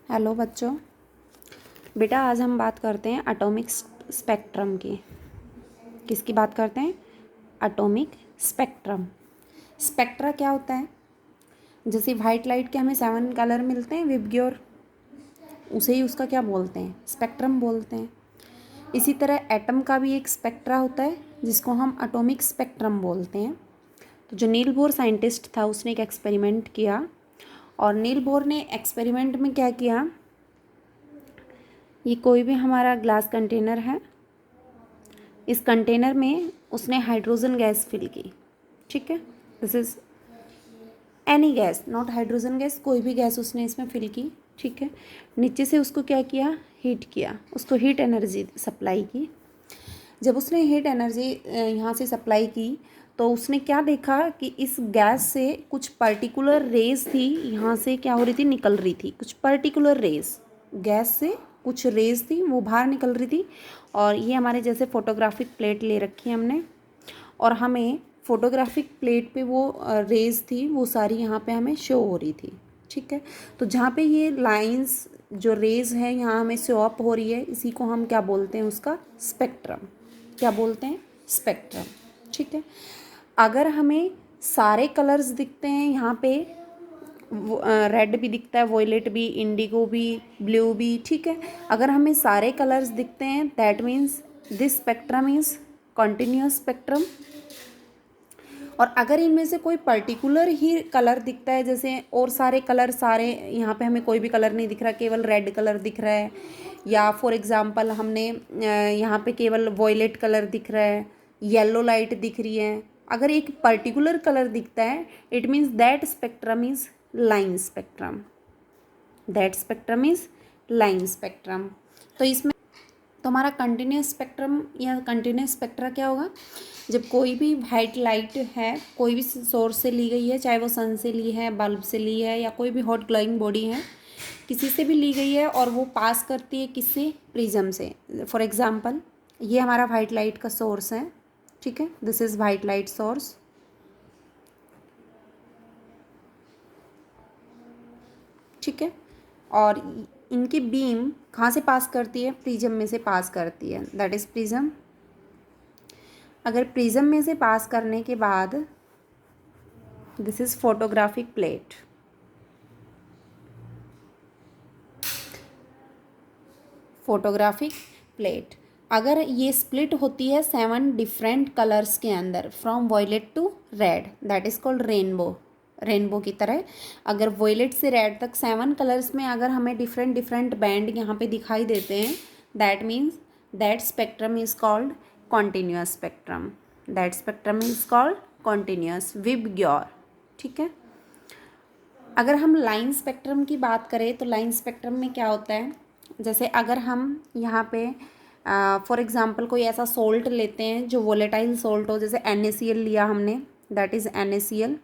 Hello बच्चों। बेटा आज हम बात करते हैं एटॉमिक स्पेक्ट्रम की। किसकी बात करते हैं? Atomic spectrum. स्पेक्ट्रा क्या होता है? जैसे वाइट लाइट के हमें 7 कलर मिलते हैं विबग्योर, उसे ही उसका क्या बोलते हैं? स्पेक्ट्रम बोलते हैं। इसी तरह एटम का भी एक स्पेक्ट्रा होता है जिसको हम एटॉमिक स्पेक्ट्रम बोलते हैं। तो जो नील बोर साइंटिस्ट था उसने एक एक्सपेरिमेंट किया, और नील बोर ने एक्सपेरिमेंट में क्या किया, ये कोई भी हमारा ग्लास कंटेनर है, इस कंटेनर में उसने हाइड्रोजन गैस फिल की। ठीक है, this is any gas, not hydrogen gas, कोई भी गैस उसने इसमें फिल की। ठीक है, नीचे से उसको क्या किया, हीट किया, उसको हीट एनर्जी सप्लाई की। जब उसने हीट एनर्जी यहाँ से सप्लाई की तो उसने क्या देखा कि इस गैस से कुछ पर्टिकुलर रेज थी, यहाँ से क्या हो रही थी, निकल रही थी कुछ पर्टिकुलर रेज। गैस से कुछ रेज थी वो बाहर निकल रही थी, और ये हमारे जैसे फोटोग्राफिक प्लेट ले रखी है हमने, और हमें फोटोग्राफिक प्लेट पे वो रेज थी वो सारी यहाँ पे हमें शो हो रही थी। ठीक है, तो जहाँ पे ये लाइंस जो रेज है यहाँ हमें शो अप हो रही है, इसी को हम क्या बोलते हैं, उसका स्पेक्ट्रम। क्या बोलते हैं? स्पेक्ट्रम। ठीक है, अगर हमें सारे कलर्स दिखते हैं यहाँ पे, रेड भी दिखता है, वॉयलेट भी, इंडिगो भी, ब्लू भी। ठीक है, अगर हमें सारे कलर्स दिखते हैं that means this spectrum is continuous spectrum. और अगर इनमें से कोई पर्टिकुलर ही कलर दिखता है, जैसे और सारे कलर सारे यहाँ पे हमें कोई भी कलर नहीं दिख रहा, केवल रेड कलर दिख रहा है, या फॉर एग्जांपल हमने यहाँ पे केवल वॉयलेट कलर दिख रहा है, येलो लाइट दिख रही है, अगर एक पर्टिकुलर कलर दिखता है it means that spectrum is line spectrum. That spectrum is line spectrum. तो इसमें तो हमारा कंटिन्यूस स्पेक्ट्रम या कंटिन्यूस स्पेक्ट्रा क्या होगा, जब कोई भी वाइट लाइट है, कोई भी सोर्स से ली गई है, चाहे वो सन से ली है, बल्ब से ली है, या कोई भी हॉट ग्लोइंग बॉडी है, किसी से भी ली गई है, और वो पास करती है किससे? प्रिज्म से। फॉर एग्जांपल ये हमारा वाइट लाइट का सोर्स है। ठीक है, this is white light source. ठीक है, और इनकी बीम कहाँ से पास करती है? प्रिज्म में से पास करती है, दैट इज प्रिज्म। अगर प्रिज्म में से पास करने के बाद this is photographic plate. Photographic plate अगर ये स्प्लिट होती है 7 डिफरेंट कलर्स के अंदर, from violet to red, that is called rainbow. Rainbow की तरह अगर वॉयलेट से रेड तक 7 कलर्स में अगर हमें डिफरेंट डिफरेंट बैंड यहाँ पे दिखाई देते हैं, that means that spectrum is called continuous spectrum. That spectrum is called continuous VIBGYOR. ठीक है, अगर हम लाइन स्पेक्ट्रम की बात करें तो लाइन स्पेक्ट्रम में क्या होता है, जैसे अगर हम यहाँ पे फॉर एग्जांपल कोई ऐसा सोल्ट लेते हैं जो वोलेटाइल सोल्ट हो, जैसे NaCl लिया हमने, दैट इज़ NaCl।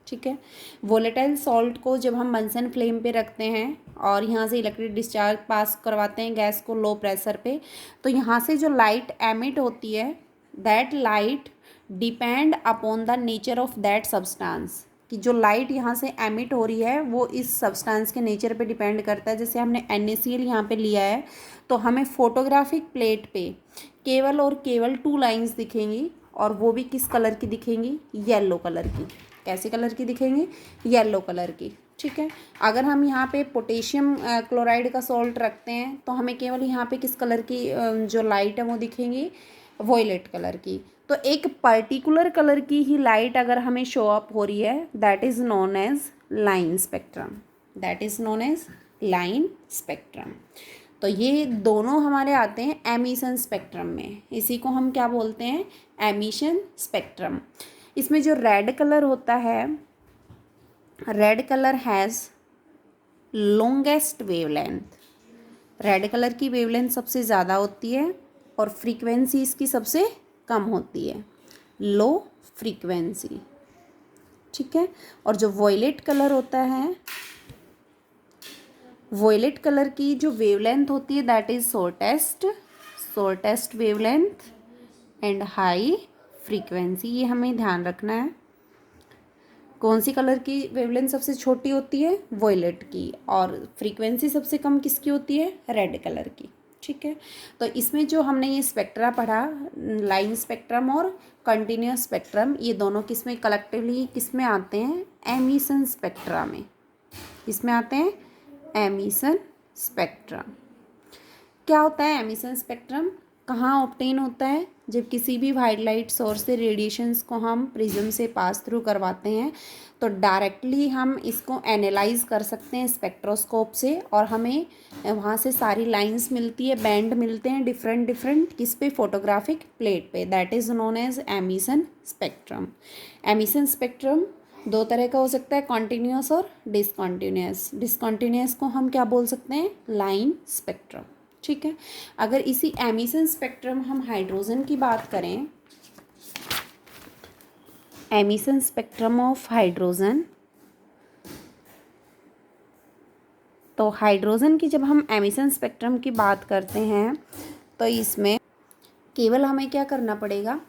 ठीक है, वोलेटाइल सॉल्ट को जब हम बंसन फ्लेम पे रखते हैं और यहाँ से इलेक्ट्रिक डिस्चार्ज पास करवाते हैं गैस को लो प्रेशर पे, तो यहाँ से जो लाइट एमिट होती है that light depend upon the nature of that substance. कि जो लाइट यहाँ से एमिट हो रही है वो इस सब्सटेंस के नेचर पे डिपेंड करता है। जैसे हमने NaCl यहाँ पे लिया है तो हमें फोटोग्राफिक प्लेट पे केवल और केवल 2 लाइंस दिखेंगी, और वो भी किस कलर की दिखेंगी? येलो कलर की। कैसे कलर की दिखेंगी? येलो कलर की। ठीक है, अगर हम यहाँ पे पोटेशियम क्लोराइड का सॉल्ट रखते हैं तो हमें केवल यहाँ पे किस कलर की जो लाइट है वो दिखेंगी? वॉयलेट कलर की। तो एक पर्टिकुलर कलर की ही लाइट अगर हमें शो अप हो रही है that is known as line spectrum. That is known as line spectrum. तो ये दोनों हमारे आते हैं एमिशन स्पेक्ट्रम में, इसी को हम क्या बोलते हैं? Emission spectrum. इसमें जो रेड कलर होता है, red colour has longest wavelength. Red colour की वेवलेंथ सबसे ज़्यादा होती है और फ्रीक्वेंसी इसकी सबसे कम होती है, लो फ्रीक्वेंसी। ठीक है, और जो वॉयलेट कलर होता है, वॉयलेट कलर की जो वेवलेंथ होती है that is shortest wavelength and high frequency. ये हमें ध्यान रखना है। कौन सी कलर की वेवलेंथ सबसे छोटी होती है? वॉयलेट की। और फ्रीक्वेंसी सबसे कम किसकी होती है? रेड कलर की। ठीक है, तो इसमें जो हमने ये स्पेक्ट्रा पढ़ा, लाइन स्पेक्ट्रम और कंटिन्यूस स्पेक्ट्रम, ये दोनों किस में कलेक्टिवली किस में आते हैं? एमिशन स्पेक्ट्रा में। किस में आते हैं? Emission spectrum. क्या होता है एमिशन स्पेक्ट्रम? कहाँ ऑब्टेन होता है? जब किसी भी वाइट लाइट सोर्स से रेडिएशंस को हम प्रिज्म से पास थ्रू करवाते हैं तो डायरेक्टली हम इसको एनालाइज कर सकते हैं स्पेक्ट्रोस्कोप से, और हमें वहाँ से सारी लाइंस मिलती है, बैंड मिलते हैं डिफरेंट डिफरेंट किस पे? फोटोग्राफिक प्लेट पे। That is known as emission spectrum. Emission spectrum दो तरह का हो सकता है, कॉन्टिन्यूस और डिसकॉन्टिन्यूस। डिसकॉन्टिन्यूस को हम क्या बोल सकते हैं? Line spectrum. ठीक है, अगर इसी एमिशन स्पेक्ट्रम हम हाइड्रोजन की बात करें, एमिशन स्पेक्ट्रम ऑफ हाइड्रोजन, तो हाइड्रोजन की जब हम एमिशन स्पेक्ट्रम की बात करते हैं तो इसमें केवल हमें क्या करना पड़ेगा?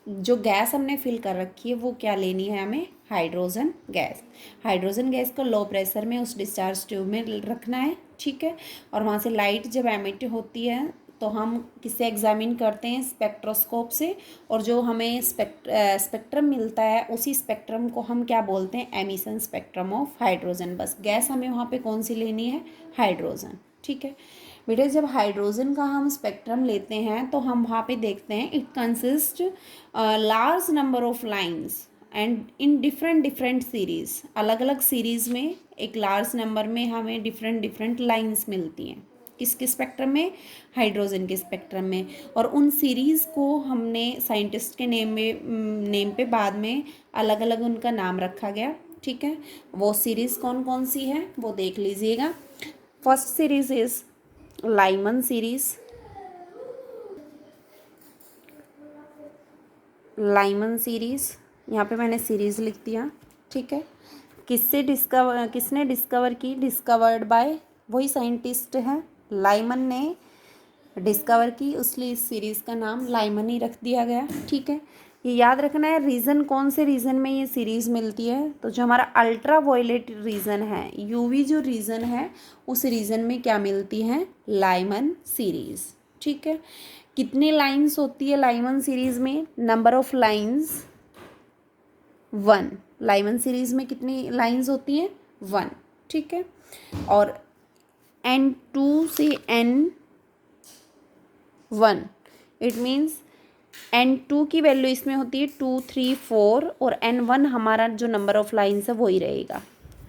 जो गैस हमने फिल कर रखी है वो क्या लेनी है हमें? Hydrogen gas. हाइड्रोजन गैस को लो प्रेशर में उस डिस्चार्ज ट्यूब में रखना है। ठीक है, और वहाँ से लाइट जब एमिट होती है तो हम किससे एग्जामिन करते हैं? स्पेक्ट्रोस्कोप से। और जो हमें स्पेक्ट्रम मिलता है उसी स्पेक्ट्रम को हम क्या बोलते हैं? Emission spectrum of hydrogen. बस गैस हमें वहाँ पे कौन सी लेनी है? हाइड्रोजन। ठीक है बेटा, जब हाइड्रोजन का हम स्पेक्ट्रम लेते हैं तो हम वहाँ पे देखते हैं it consist large number of lines and in different different series. अलग अलग सीरीज़ में एक लार्ज नंबर में हमें डिफरेंट डिफरेंट लाइंस मिलती हैं। किसके स्पेक्ट्रम में? हाइड्रोजन के स्पेक्ट्रम में। और उन सीरीज़ को हमने साइंटिस्ट के नेम पे बाद में अलग अलग उनका नाम रखा गया। ठीक है, वो सीरीज़ कौन कौन सी है वो देख लीजिएगा। First series is Lyman series. Lyman series, यहाँ पे मैंने सीरीज़ लिख दिया। ठीक है, किसने डिस्कवर की? डिस्कवर्ड बाय वही साइंटिस्ट है, लाइमन ने डिस्कवर की, इसलिए इस सीरीज़ का नाम लाइमन ही रख दिया गया। ठीक है, ये याद रखना है। रीजन कौन से रीजन में ये सीरीज़ मिलती है? तो जो हमारा अल्ट्रा वायलेट रीजन है, यूवी जो रीजन है, उस रीजन में क्या मिलती है? Lyman series. ठीक है, कितनी लाइंस होती है लाइमन सीरीज़ में? Number of lines 1। Lyman series में कितनी लाइंस होती हैं? 1। ठीक है, और N2 से N1, इट मीन्स N2 की वैल्यू इसमें होती है 2, 3, 4, और N1 हमारा जो नंबर ऑफ लाइन्स है वही रहेगा।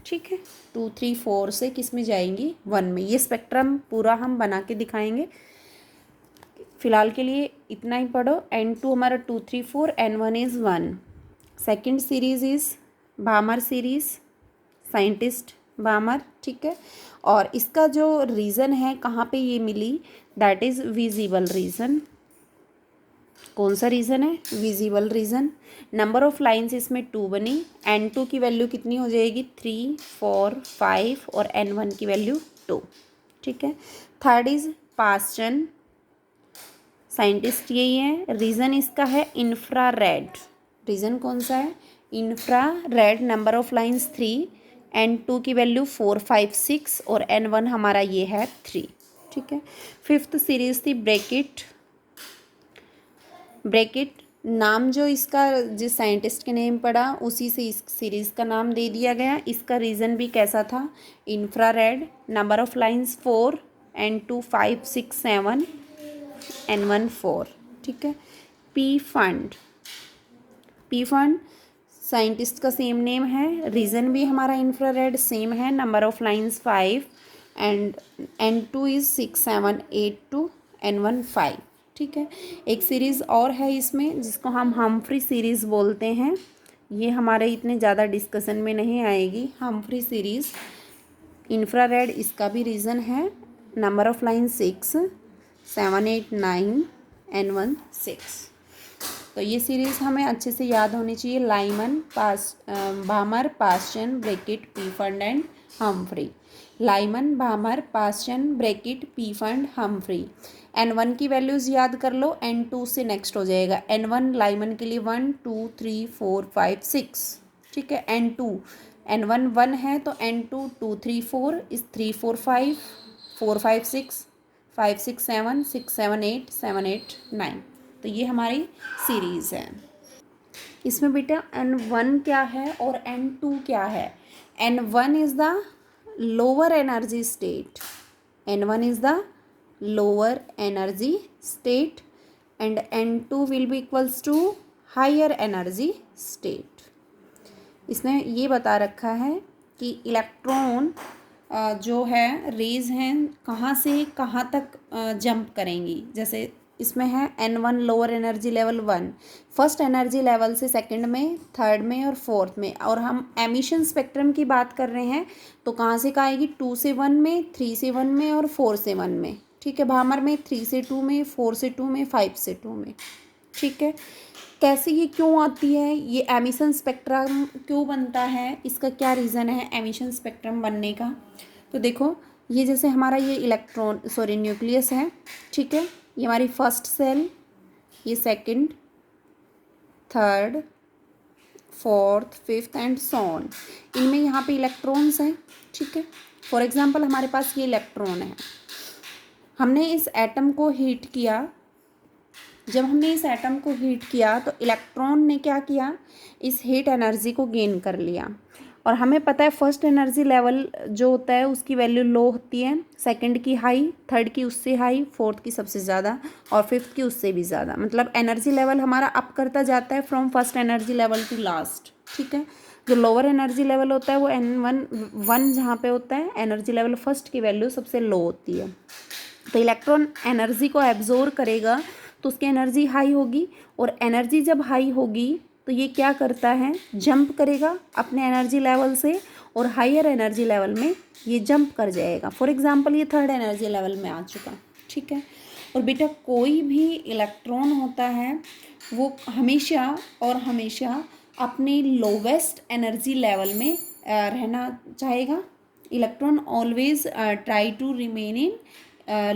ठीक है, 2, 3, 4 से किस में जाएंगी? 1 में। ये स्पेक्ट्रम पूरा हम बना के दिखाएंगे। फिलहाल के लिए इतना ही पढ़ो। N2 हमारा 2, 3, 4, N1 is 1। Second series is Balmer series, scientist Balmer. ठीक है, और इसका जो रीज़न है कहाँ पे ये मिली? That is visible region. कौन सा रीज़न है? Visible region. Number of lines इसमें 2 बनी। N2 की वैल्यू कितनी हो जाएगी? 3, 4, 5, और N1 की वैल्यू 2। ठीक है, थर्ड इज़ पास्चन, साइंटिस्ट यही है। रीज़न इसका है इंफ्रारेड। रीज़न कौन सा है? Infrared. Number of lines 3, N2 की वैल्यू 4, 5, 6, और N1 हमारा ये है 3। ठीक है, फिफ्थ सीरीज़ थी ब्रैकेट। ब्रैकेट नाम जो इसका जिस साइंटिस्ट के नेम पड़ा उसी से इस सीरीज़ का नाम दे दिया गया। इसका रीज़न भी कैसा था? Infrared. Number of lines 4, N2 5, 6, 7, N1 4। ठीक है, P fund. P fund scientist का सेम नेम है, रीज़न भी हमारा इंफ्रारेड सेम है। Number of lines 5 and N2 is 6, 7, 8 to N1 5। ठीक है, एक सीरीज़ और है इसमें जिसको हम हम्फ्री सीरीज़ बोलते हैं। ये हमारे इतने ज़्यादा डिस्कशन में नहीं आएगी। हम्फ्री सीरीज़ इंफ्रारेड, इसका भी रीज़न है। Number of line 6, 7, 8, 9, N1 6। तो ये सीरीज़ हमें अच्छे से याद होनी चाहिए। Lyman, बामर, Paschen, bracket, P fund and Humphry. Lyman, बामर, Paschen, bracket, P fund, Humphry. N1 की वैल्यूज़ याद कर लो, N2 से नेक्स्ट हो जाएगा। N1 लाइमन के लिए 1, 2, 3, 4, 5, 6। ठीक है। N1 1 है तो N2 2 3 4 इस 3 4 5 4 5 6 5 6 7 6 7 8 7 8 9। तो ये हमारी सीरीज़ है। इसमें बेटा N1 क्या है और N2 क्या है। N1 is the lower energy state, N1 is the lower energy state and N2 will be equals to higher energy state। इसने ये बता रखा है कि इलेक्ट्रॉन जो है रेज हैं कहाँ से कहाँ तक जंप करेंगी। जैसे इसमें है N1 lower energy level 1, first energy level से सेकंड में, थर्ड में और फोर्थ में। और हम एमिशन स्पेक्ट्रम की बात कर रहे हैं तो कहाँ से कहाँ आएगी, 2 से 1 में, 3 से 1 में और 4 से 1 में। ठीक है। भामर में 3 से 2 में, 4 से 2 में, 5 से 2 में। ठीक है। कैसे ये क्यों आती है, ये एमिशन स्पेक्ट्रम क्यों बनता है, इसका क्या रीज़न है एमिशन स्पेक्ट्रम बनने का। तो देखो ये जैसे हमारा ये इलेक्ट्रॉन सॉरी न्यूक्लियस है। ठीक है। ये हमारी फर्स्ट सेल, ये second, third, fourth, fifth and so on. इनमें यहाँ पे इलेक्ट्रॉन्स हैं। ठीक है। फॉर एग्जांपल हमारे पास ये इलेक्ट्रॉन है, हमने इस एटम को हीट किया। जब हमने इस एटम को हीट किया तो इलेक्ट्रॉन ने क्या किया, इस हीट एनर्जी को गेन कर लिया। और हमें पता है फर्स्ट एनर्जी लेवल जो होता है उसकी वैल्यू लो होती है, सेकंड की हाई, थर्ड की उससे हाई, फोर्थ की सबसे ज़्यादा और फिफ्थ की उससे भी ज़्यादा। मतलब एनर्जी लेवल हमारा अप करता जाता है from first energy level to last. ठीक है। जो लोअर एनर्जी लेवल होता है वो N1 जहाँ पे होता है एनर्जी लेवल फर्स्ट की वैल्यू सबसे लो होती है। तो इलेक्ट्रॉन एनर्जी को एब्जॉर्ब करेगा तो उसकी एनर्जी हाई होगी, और एनर्जी जब हाई होगी तो ये क्या करता है, जंप करेगा अपने एनर्जी लेवल से और हायर एनर्जी लेवल में ये जंप कर जाएगा। फॉर एग्जांपल ये थर्ड एनर्जी लेवल में आ चुका। ठीक है। और बेटा कोई भी इलेक्ट्रॉन होता है वो हमेशा और हमेशा अपने लोवेस्ट एनर्जी लेवल में रहना चाहेगा। Electron always try to remain in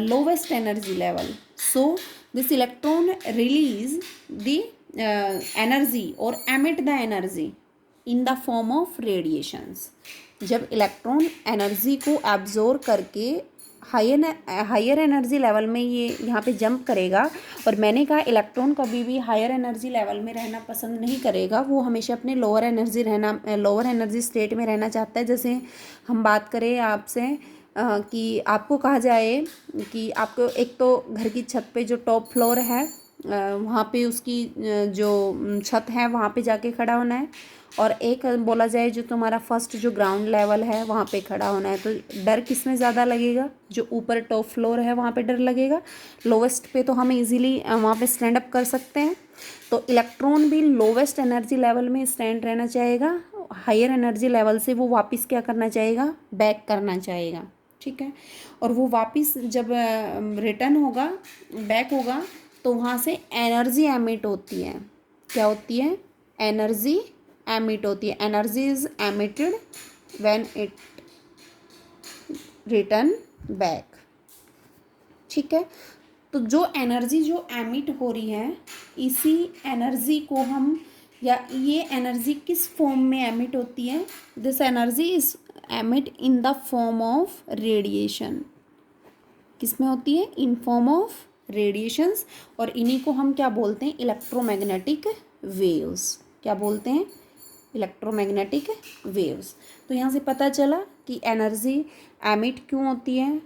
lowest energy level, so this electron release the energy or emit the energy in the form of radiations। जब इलेक्ट्रॉन एनर्जी को एब्जॉर्ब करके हायर एनर्जी लेवल में ये यहाँ पे जंप करेगा। और मैंने कहा इलेक्ट्रॉन कभी भी हायर एनर्जी लेवल में रहना पसंद नहीं करेगा, वो हमेशा अपने लोअर एनर्जी स्टेट में रहना चाहता है। जैसे हम बात करें आपसे कि आपको कहा जाए कि आपको एक तो घर की छत पे जो टॉप फ्लोर है वहाँ पे उसकी जो छत है वहाँ पे जाके खड़ा होना है, और एक बोला जाए जो तुम्हारा फर्स्ट जो ग्राउंड लेवल है वहाँ पे खड़ा होना है। तो डर किस में ज़्यादा लगेगा, जो ऊपर टॉप फ्लोर है वहाँ पे डर लगेगा। लोवेस्ट पे तो हम इजीली वहाँ पे स्टैंड अप कर सकते हैं। तो इलेक्ट्रॉन भी लोवेस्ट एनर्जी लेवल में स्टैंड रहना चाहेगा, हायर एनर्जी लेवल से वो वापस क्या करना चाहेगा, बैक करना चाहेगा। ठीक है। और वो वापस जब रिटर्न होगा, बैक होगा, तो वहाँ से एनर्जी एमिट होती है। क्या होती है, एनर्जी एमिट होती है। Energy is emitted when it return back. ठीक है। तो जो एनर्जी जो एमिट हो रही है, इसी एनर्जी को हम, या ये एनर्जी किस फॉर्म में एमिट होती है, this energy is emit in the form of radiation. किस में होती है, इन फॉर्म ऑफ रेडिएशंस। और इन्हीं को हम क्या बोलते हैं, इलेक्ट्रोमैग्नेटिक वेव्स। क्या बोलते हैं, इलेक्ट्रोमैग्नेटिक वेव्स। तो यहाँ से पता चला कि एनर्जी एमिट क्यों होती है,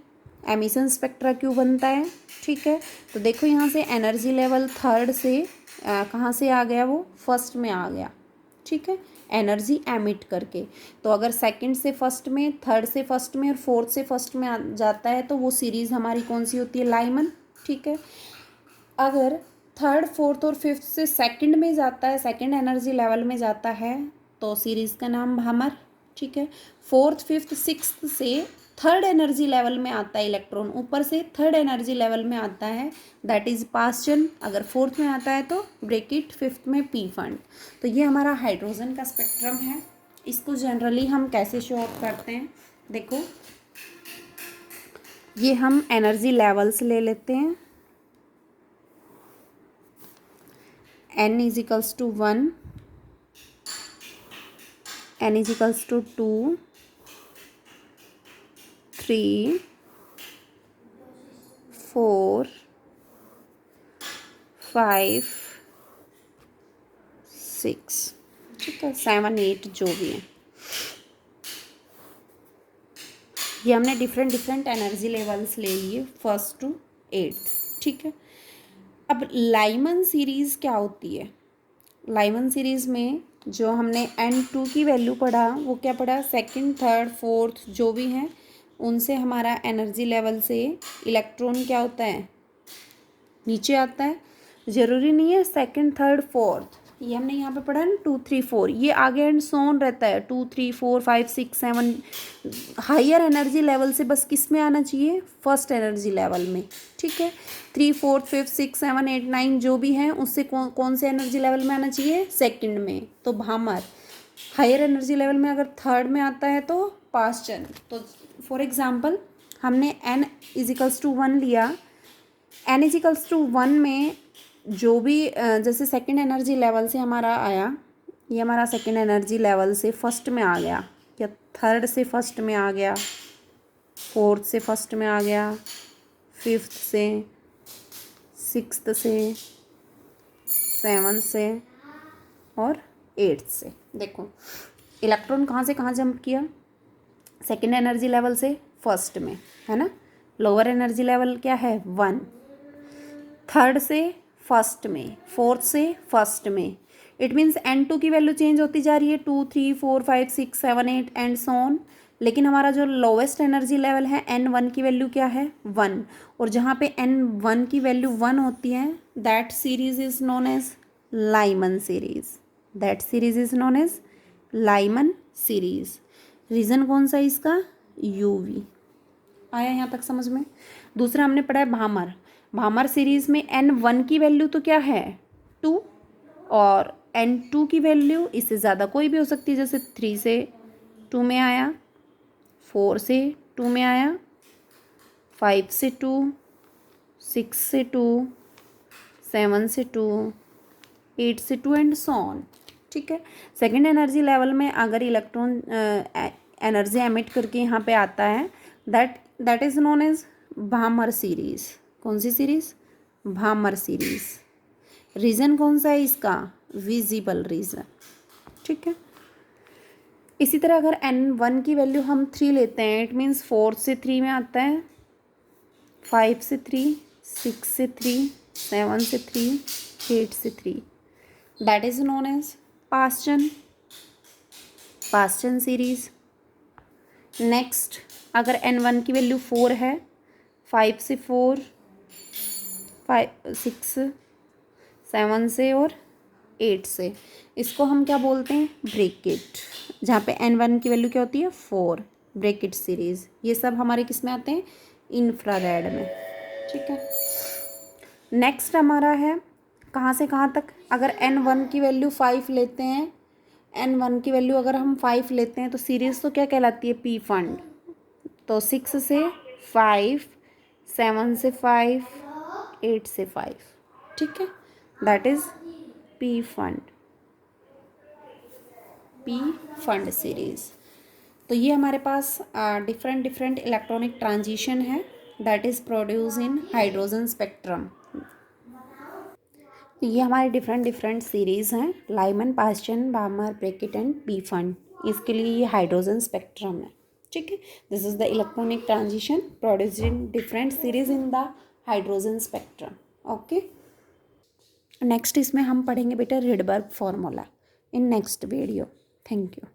एमिशन स्पेक्ट्रा क्यों बनता है। ठीक है। तो देखो यहाँ से एनर्जी लेवल थर्ड से कहाँ से आ गया, वो फर्स्ट में आ गया। ठीक है। एनर्जी एमिट करके। तो अगर सेकंड से फर्स्ट में, थर्ड से फर्स्ट में और फोर्थ से फर्स्ट में आ जाता है तो वो सीरीज़ हमारी कौन सी होती है, लाइमन। ठीक है। अगर थर्ड, फोर्थ और फिफ्थ से सेकंड में जाता है, सेकंड एनर्जी लेवल में जाता है, तो सीरीज़ का नाम भामर। ठीक है। फोर्थ, फिफ्थ, सिक्स्थ से थर्ड एनर्जी लेवल में आता है इलेक्ट्रॉन, ऊपर से थर्ड एनर्जी लेवल में आता है, दैट इज़ पास्चन। अगर फोर्थ में आता है तो ब्रैकेट, फिफ्थ में पी फंड। तो ये हमारा हाइड्रोजन का स्पेक्ट्रम है। इसको जनरली हम कैसे शो ऑफ करते हैं, देखो ये हम एनर्जी लेवल्स ले लेते हैं। N = 1, n is equals to 2 3 4 5 6, ठीक है, 7 8 जो भी है, ये हमने डिफरेंट डिफरेंट एनर्जी लेवल्स ले लिए फर्स्ट टू एट्थ, ठीक है। अब लाइमन सीरीज़ क्या होती है? लाइमन सीरीज़ में जो हमने n2 की वैल्यू पढ़ा वो क्या पढ़ा, सेकंड थर्ड फोर्थ जो भी हैं उनसे हमारा एनर्जी लेवल से इलेक्ट्रॉन क्या होता है, नीचे आता है। ज़रूरी नहीं है सेकंड थर्ड फोर्थ, ये हमने यहाँ पे पढ़ा है ना 2 3 4, ये आगे एंड सोन रहता है 2 3 4 5 6 7, हायर एनर्जी लेवल से बस किस में आना चाहिए, फर्स्ट एनर्जी लेवल में, ठीक है। 3 4 5 6 7 8 9 जो भी हैं उससे कौन से एनर्जी लेवल में आना चाहिए, सेकंड में। तो भामर हायर एनर्जी लेवल में अगर थर्ड में आता है तो पास्चन। तो फॉर एग्जांपल हमने n इजिकल्स टू 1 लिया, n इजिकल्स टू 1 में जो भी जैसे सेकंड एनर्जी लेवल से हमारा आया, ये हमारा सेकंड एनर्जी लेवल से फर्स्ट में आ गया, या थर्ड से फर्स्ट में आ गया, फोर्थ से फर्स्ट में आ गया, फिफ्थ से, सिक्स्थ से, सेवन्थ से और एट्थ से। देखो इलेक्ट्रॉन कहाँ से कहाँ जंप किया, सेकेंड एनर्जी लेवल से फर्स्ट में, है ना। लोअर एनर्जी लेवल क्या है 1, थर्ड से फर्स्ट में, फोर्थ से फर्स्ट में। इट मीन्स n2 की वैल्यू चेंज होती जा रही है 2 3 4 5 6 7 8 एंड सो ऑन। लेकिन हमारा जो लोवेस्ट एनर्जी लेवल है n1 की वैल्यू क्या है 1, और जहाँ पे n1 की वैल्यू 1 होती है that series is known as Lyman series, that series is known as Lyman series. Reason कौन सा है इसका, यूवी। आया यहाँ तक समझ में। दूसरा हमने पढ़ा है भामर। भामर सीरीज़ में n1 की वैल्यू तो क्या है 2, और n2 की वैल्यू इससे ज़्यादा कोई भी हो सकती है, जैसे 3 से 2 में आया, 4 से 2 में आया, 5 से 2, 6 से 2, 7 से 2, 8 से 2 एंड सो ऑन, ठीक है। सेकेंड एनर्जी लेवल में अगर इलेक्ट्रॉन एनर्जी एमिट करके यहाँ पे आता है that is known as Balmer series. कौन सी सीरीज़, भामर सीरीज़। रीज़न कौन सा है इसका, विजिबल रीज़न, ठीक है। इसी तरह अगर n1 की वैल्यू हम 3 लेते हैं, इट मीन्स 4 से 3 में आता है, 5 से 3, 6 से 3, 7 से 3, 8 से 3, that is known as Paschen, Paschen series. Next अगर n1 की वैल्यू 4 है, 5 से 4, 5 6 7 से और 8 से, इसको हम क्या बोलते हैं, ब्रैकेट, जहाँ पे n1 की वैल्यू क्या होती है 4, ब्रैकेट सीरीज़। ये सब हमारे किस में आते हैं, इंफ्रारेड में, ठीक है। नेक्स्ट हमारा है कहाँ से कहाँ तक, अगर n1 की वैल्यू 5 लेते हैं, n1 की वैल्यू अगर हम 5 लेते हैं तो सीरीज़ तो क्या कहलाती है, पी फंड। तो 6 से 5, 7 से 5, 8 से 5, ठीक है, that is P fund, P fund series. तो ये हमारे पास डिफरेंट डिफरेंट इलेक्ट्रॉनिक ट्रांजिशन है that is produce in hydrogen spectrum. ये हमारे डिफरेंट डिफरेंट सीरीज़ हैं, Lyman, Paschen, बामर, bracket and P fund. इसके लिए ये हाइड्रोजन स्पेक्ट्रम है, ठीक है। This is the electronic transition produced in different series in the hydrogen spectrum, okay. Next इसमें हम पढ़ेंगे बेटा Rydberg formula in next video. Thank you.